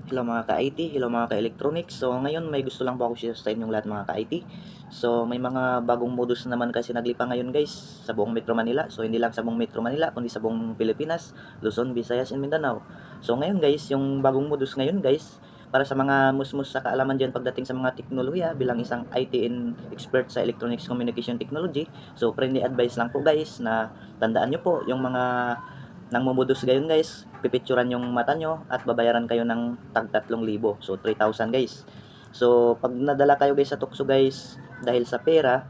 Hello mga ka-IT, hello mga ka-electronics. So ngayon may gusto lang po ako share sa inyong lahat mga ka-IT. So may mga bagong modus naman kasi naglipa ngayon guys sa buong Metro Manila. So hindi lang sa buong Metro Manila kundi sa buong Pilipinas, Luzon, Visayas, and Mindanao. So ngayon guys, yung bagong modus ngayon guys, para sa mga musmus sa kaalaman dyan pagdating sa mga teknolohiya bilang isang IT and expert sa Electronics Communication Technology. So friendly advice lang po guys na tandaan nyo po yung mga nang mumudus gayon guys, pipicturan yung mata nyo at babayaran kayo ng tag 3,000. So 3,000 guys. So pag nadala kayo guys sa tukso guys dahil sa pera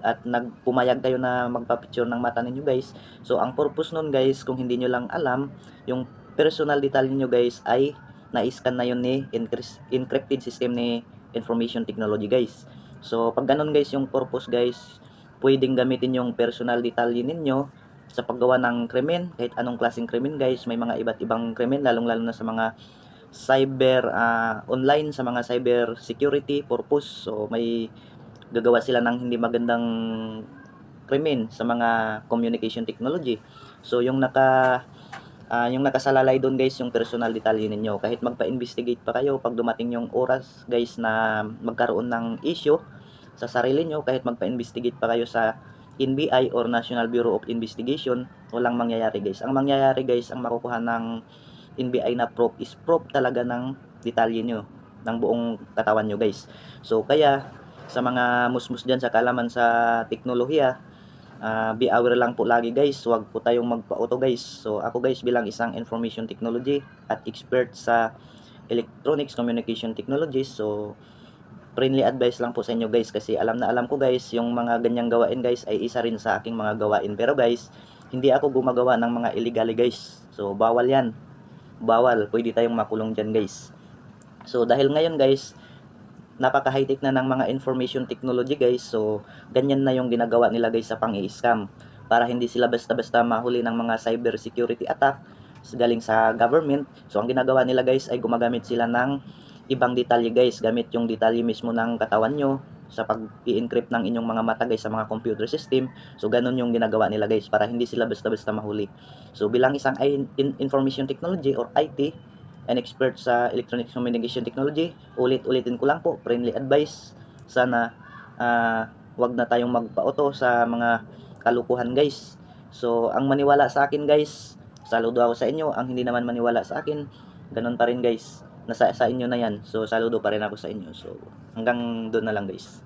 at nagpumayag kayo na magpa-picture ng mata ninyo guys. So ang purpose nun guys, kung hindi nyo lang alam, yung personal detail niyo guys ay na-scan na yun ni encrypted system ni information technology guys. So pag ganun guys yung purpose guys, pwedeng gamitin yung personal detalye ninyo sa paggawa ng krimen, kahit anong klaseng krimen guys. May mga iba't ibang krimen, lalong-lalo na sa mga cyber online, sa mga cyber security purpose. So may gagawa sila ng hindi magandang krimen sa mga communication technology. So yung nakasalalay doon guys yung personal detalye ninyo. Kahit magpa-investigate pa kayo, pag dumating yung oras guys na magkaroon ng issue sa sarili nyo, kahit magpa-investigate pa kayo sa NBI or National Bureau of Investigation, walang mangyayari guys. Ang mangyayari guys, ang makukuha ng NBI na proof is proof talaga ng detalye nyo, ng buong katawan nyo guys. So kaya sa mga musmus dyan sa kalaman sa teknolohiya, be aware lang po lagi guys, huwag po tayong magpa-auto guys. So ako guys bilang isang information technology at expert sa electronics communication technologies, so friendly advice lang po sa inyo guys, kasi alam na alam ko guys yung mga ganyang gawain guys ay isa rin sa aking mga gawain. Pero guys, hindi ako gumagawa ng mga illegal guys. So bawal yan, bawal, pwede tayong makulong dyan guys. So dahil ngayon guys, napaka high-tech na ng mga information technology guys, so ganyan na yung ginagawa nila guys sa pang-i-scam, para hindi sila basta-basta mahuli ng mga cyber security attack galing sa government. So ang ginagawa nila guys ay gumagamit sila ng ibang detalye guys, gamit yung detalye mismo ng katawan nyo sa pag-i-encrypt ng inyong mga mata guys sa mga computer system. So ganun yung ginagawa nila guys para hindi sila basta-basta mahuli. So bilang isang information technology or IT and expert sa electronic communication technology, ulit-ulitin ko lang po, friendly advice, sana wag na tayong magpa-auto sa mga kalukuhan guys. So ang maniwala sa akin guys, saludo ako sa inyo. Ang hindi naman maniwala sa akin, ganun pa rin guys, nasa sa inyo na yan. So saludo pa rin ako sa inyo. So hanggang doon na lang guys.